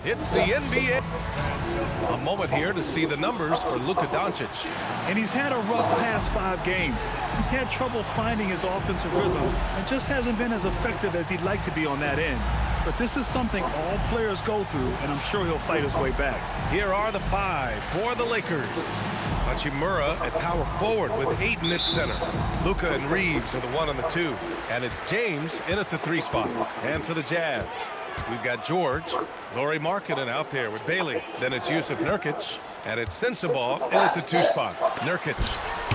It's the NBA. A moment here to see the numbers for Luka Doncic. And he's had a rough past 5 games. He's had trouble finding his offensive rhythm and just hasn't been as effective as he'd like to be on that end. But this is something all players go through, and I'm sure he'll fight his way back. Here are the 5 for the Lakers. Hachimura at power forward with Ayton at center. Luka and Reeves are the 1 and the 2. And it's James in at the 3 spot. And for the Jazz, we've got George, Lauri Markkanen out there with Bailey. Then it's Jusuf Nurkic, and it's Sensabaugh in at the 2 spot. Nurkic.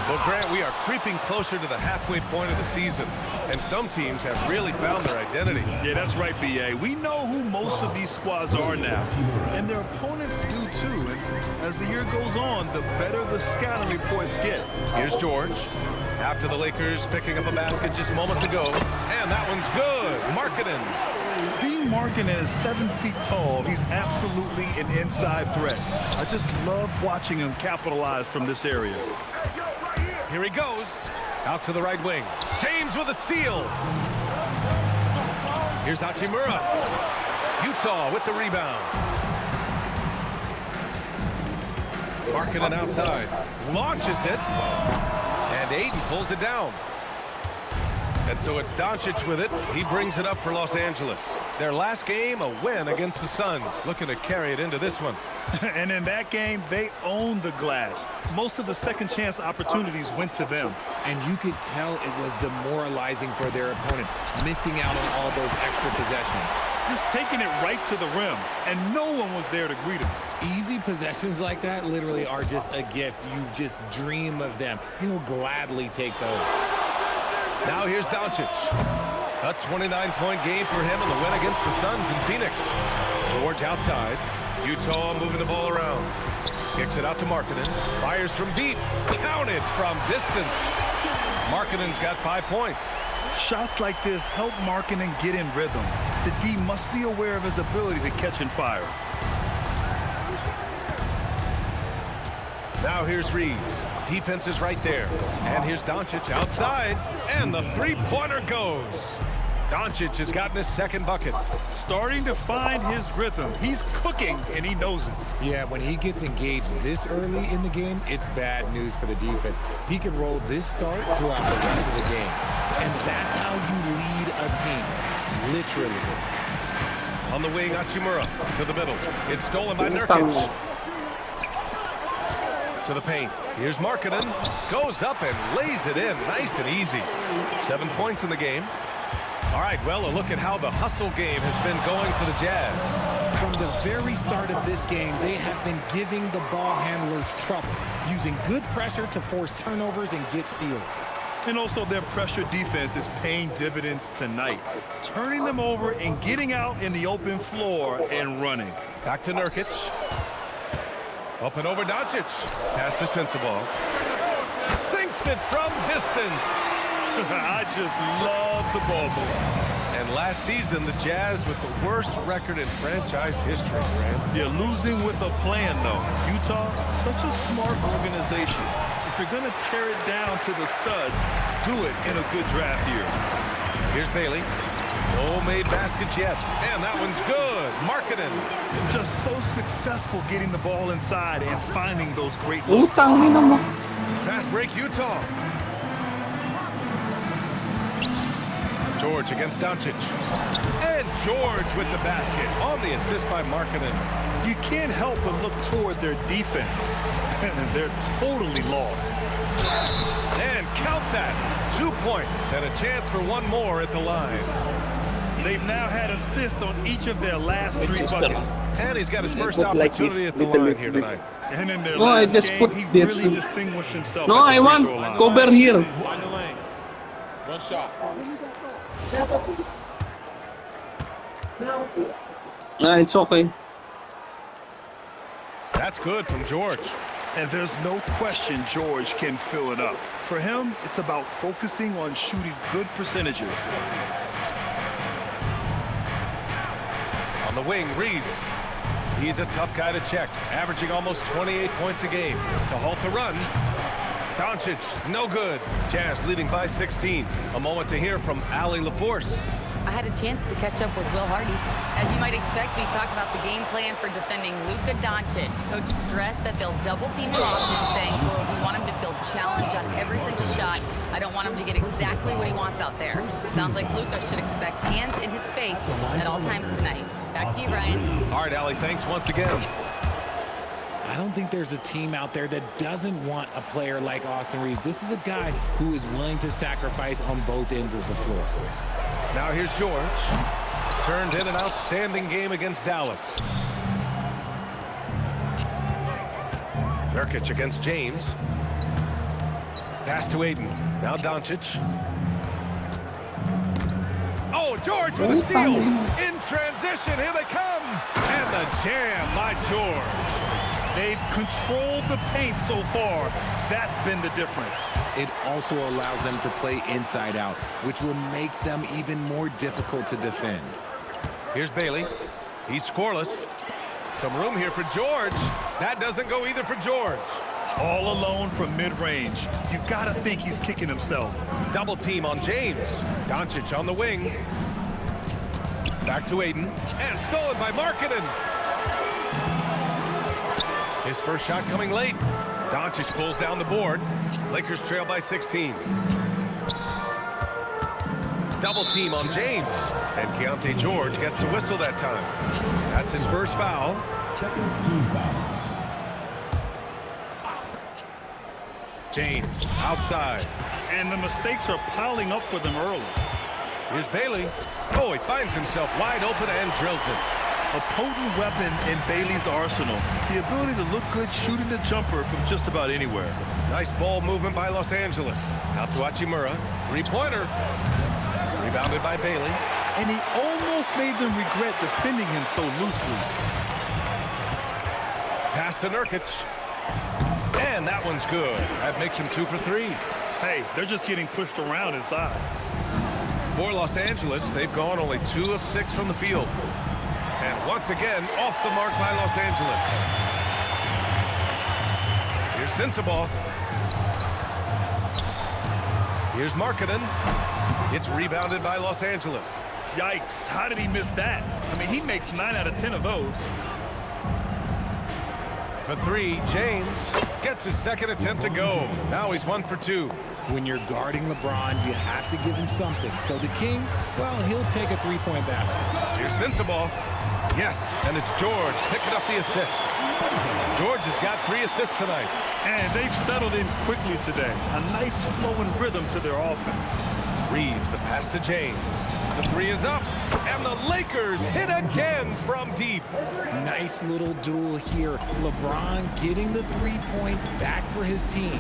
Well, Grant, we are creeping closer to the halfway point of the season, and some teams have really found their identity. Yeah, that's right, B.A. We know who most of these squads are now, and their opponents do too. And as the year goes on, the better the scouting reports get. Here's George. After the Lakers picking up a basket just moments ago, and that one's good. Markkanen. Being Markkanen is 7 feet tall, he's absolutely an inside threat. I just love watching him capitalize from this area. Here he goes. Out to the right wing. James with a steal. Here's Hachimura. Utah with the rebound. Markkanen outside. Launches it. And Ayton pulls it down. And so it's Doncic with it. He brings it up for Los Angeles. Their last game, a win against the Suns. Looking to carry it into this one. And in that game, they owned the glass. Most of the second chance opportunities went to them. And you could tell it was demoralizing for their opponent, missing out on all those extra possessions. Just taking it right to the rim, and no one was there to greet him. Easy possessions like that literally are just a gift. You just dream of them. He'll gladly take those. Now here's Doncic. A 29-point game for him in the win against the Suns in Phoenix. George outside. Utah moving the ball around. Kicks it out to Markkanen. Fires from deep. Counted from distance. Markkanen's got 5 points. Shots like this help Markkanen get in rhythm. The D must be aware of his ability to catch and fire. Now here's Reeves. Defense is right there. And here's Doncic outside. And the three-pointer goes. Doncic has gotten his second bucket. Starting to find his rhythm. He's cooking, and he knows it. Yeah, when he gets engaged this early in the game, it's bad news for the defense. He can roll this start throughout the rest of the game. And that's how you lead a team. Literally. On the wing, Hachimura to the middle. It's stolen by Nurkic. To the paint. Here's Markkanen. Goes up and lays it in. Nice and easy. 7 points in the game. All right, well, a look at how the hustle game has been going for the Jazz. From the very start of this game, they have been giving the ball handlers trouble, using good pressure to force turnovers and get steals. And also their pressure defense is paying dividends tonight, turning them over and getting out in the open floor and running. Back to Nurkic. Up and over Doncic. Pass to Sensabaugh. Sinks it from distance. I just love the ball movement. And last season, the Jazz with the worst record in franchise history, Grant. You're losing with a plan, though. Utah, such a smart organization. If you're going to tear it down to the studs, do it in a good draft year. Here's Bailey. No made baskets yet. And that one's good. Markkanen. Just so successful getting the ball inside and finding those great looks. Fast break, Utah. George against Doncic. And George with the basket on the assist by Markkanen. You can't help but look toward their defense. They're totally lost. And count that. 2 points and a chance for one more at the line. They've now had assists on each of their last 3 buckets. And he's got his first opportunity at the line here tonight. And in their No, I last just game, put he this. really distinguished himself. No, at the I free want throw line. cover here. Find the lane. One shot. It's okay. That's good from George. And there's no question George can fill it up. For him, it's about focusing on shooting good percentages. On the wing, Reeves. He's a tough guy to check, averaging almost 28 points a game. To halt the run, Doncic, no good. Jazz leading by 16. A moment to hear from Allie LaForce. I had a chance to catch up with Will Hardy. As you might expect, we talk about the game plan for defending Luka Doncic. Coach stressed that they'll double team him often, saying, quote, we want him to feel challenged on every single shot. I don't want him to get exactly what he wants out there. Sounds like Luka should expect hands in his face at all times tonight. Back to you, Ryan. All right, Allie, thanks once again. I don't think there's a team out there that doesn't want a player like Austin Reaves. This is a guy who is willing to sacrifice on both ends of the floor. Now here's George. Turned in an outstanding game against Dallas. Nurkic against James. Pass to Ayton. Now Doncic. Oh, George with a steal. In transition, here they come. And the jam by George. They've controlled the paint so far. That's been the difference. It also allows them to play inside out, which will make them even more difficult to defend. Here's Bailey. He's scoreless. Some room here for George. That doesn't go either for George. All alone from mid-range. You've got to think he's kicking himself. Double team on James. Doncic on the wing. Back to Ayton. And stolen by Markkanen. His first shot coming late. Doncic pulls down the board. Lakers trail by 16. Double team on James. And Keontae George gets a whistle that time. That's his first foul. Second team foul. James outside. And the mistakes are piling up for them early. Here's Bailey. Oh, he finds himself wide open and drills it. A potent weapon in Bailey's arsenal. The ability to look good shooting the jumper from just about anywhere. Nice ball movement by Los Angeles. Out to Hachimura. Three-pointer. Rebounded by Bailey. And he almost made them regret defending him so loosely. Pass to Nurkic. And that one's good. That makes him 2 for 3. Hey, they're just getting pushed around inside. For Los Angeles, they've gone only 2 of 6 from the field. And once again, off the mark by Los Angeles. Here's Sensabaugh. Here's Markkanen. It's rebounded by Los Angeles. Yikes, how did he miss that? I mean, he makes 9 out of 10 of those. For 3, James gets his second attempt to go. Now he's 1 for 2. When you're guarding LeBron, you have to give him something. So the King, well, he'll take a three-point basket. Here's Sensabaugh. Yes, and it's George picking up the assist. George has got 3 assists tonight. And they've settled in quickly today. A nice flowing rhythm to their offense. Reaves the pass to James. The 3 is up, and the Lakers hit again from deep. Nice little duel here. LeBron getting the 3 points back for his team.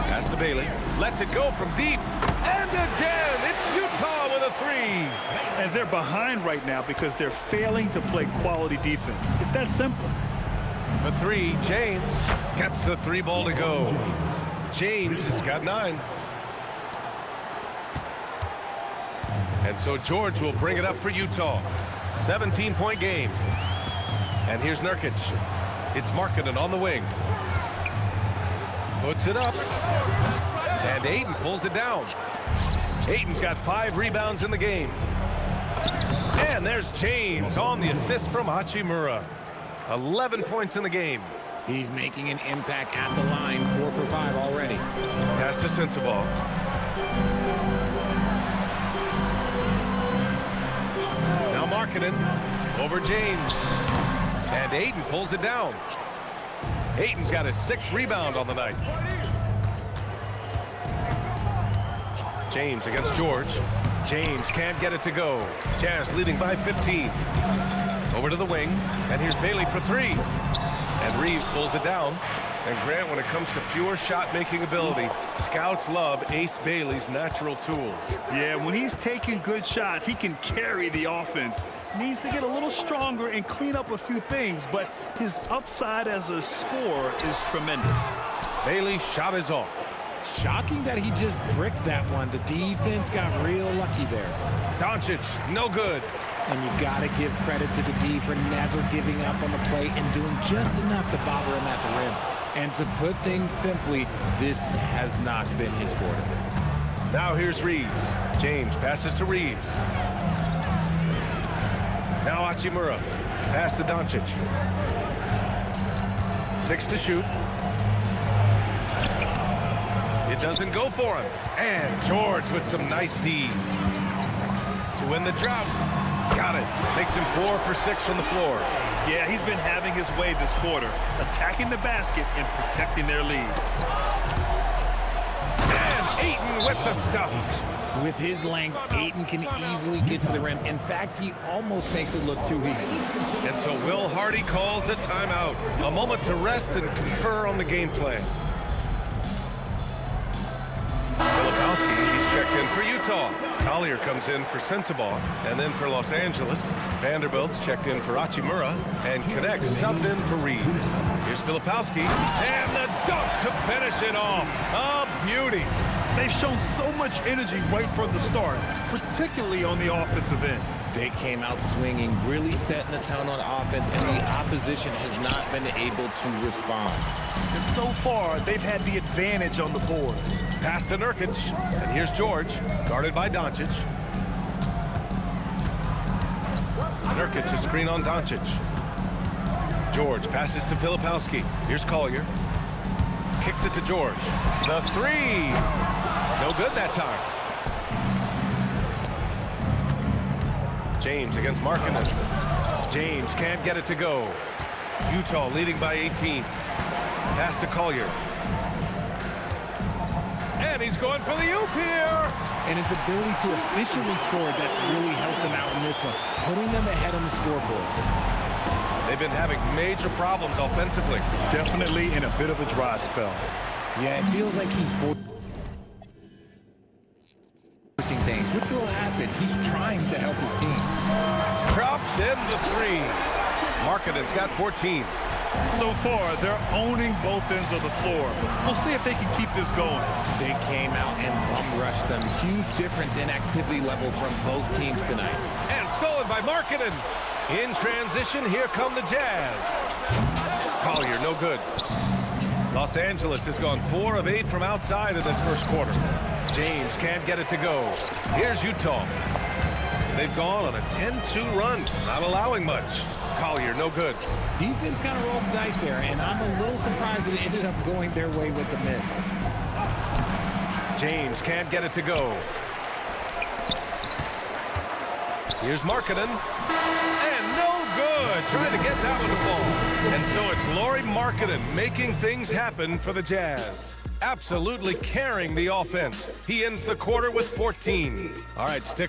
Pass to Bailey. Lets it go from deep. And again, it's Utah with a 3. And they're behind right now because they're failing to play quality defense. It's that simple. For 3, James gets the 3 ball to go. James has got 9. And so George will bring it up for Utah. 17-point game. And here's Nurkic. It's Markkanen on the wing. Puts it up. And Ayton pulls it down. Ayton's got 5 rebounds in the game. And there's James on the assist from Hachimura. 11 points in the game. He's making an impact at the line. 4 for 5 already. Pass to Sensabaugh. Now Markkanen over James. And Ayton pulls it down. Ayton's got his 6th rebound on the night. James against George. James can't get it to go. Jazz leading by 15. Over to the wing. And here's Bailey for 3. And Reaves pulls it down. And Grant, when it comes to pure shot-making ability, scouts love Ace Bailey's natural tools. Yeah, when he's taking good shots, he can carry the offense. Needs to get a little stronger and clean up a few things, but his upside as a scorer is tremendous. Bailey's shot is off. Shocking that he just bricked that one. The defense got real lucky there. Doncic, no good. And you got to give credit to the D for never giving up on the play and doing just enough to bother him at the rim. And to put things simply, this has not been his quarter. Now here's Reaves. James passes to Reaves. Now Hachimura. Pass to Doncic. 6 to shoot. It doesn't go for him. And George with some nice D. To win the drought. Got it. Makes him 4 for 6 from the floor. Yeah, he's been having his way this quarter, attacking the basket and protecting their lead. And Ayton with the stuff. With his length, Ayton can easily get to the rim. In fact, he almost makes it look too easy. And so Will Hardy calls a timeout. A moment to rest and confer on the game plan. Filipowski, he's checked in for Utah. Collier comes in for Sensabaugh. And then for Los Angeles, Vanderbilt's checked in for Hachimura. And Connect subbed in for Reeves. Here's Filipowski. And the dunk to finish it off. A beauty. They've shown so much energy right from the start, particularly on the offensive end. They came out swinging, really setting the tone on offense, and the opposition has not been able to respond. And so far, they've had the advantage on the boards. Pass to Nurkic. And here's George, guarded by Doncic. Nurkic, a screen on Doncic. George passes to Filipowski. Here's Collier. Kicks it to George. The three. No good that time. James against Markkanen. James can't get it to go. Utah leading by 18. Pass to Collier. And he's going for the oop here. And his ability to efficiently score, that's really helped him out in this one, putting them ahead on the scoreboard. They've been having major problems offensively. Definitely in a bit of a dry spell. Yeah, it feels like he's forcing things, which will happen. He's trying to help his team. Drops in the three. Markkanen's got 14. So far, they're owning both ends of the floor. We'll see if they can keep this going. They came out and bum rushed them. Huge difference in activity level from both teams tonight. And stolen by Markkanen. In transition, here come the Jazz. Collier, no good. Los Angeles has gone 4 of 8 from outside in this first quarter. James can't get it to go. Here's Utah. They've gone on a 10-2 run, not allowing much. Collier, no good. Defense kind of rolled the dice there, and I'm a little surprised that it ended up going their way with the miss. James can't get it to go. Here's Markkanen. And no good. Trying to get that one to fall. And so it's Lauri Markkanen making things happen for the Jazz. Absolutely carrying the offense. He ends the quarter with 14. All right, stick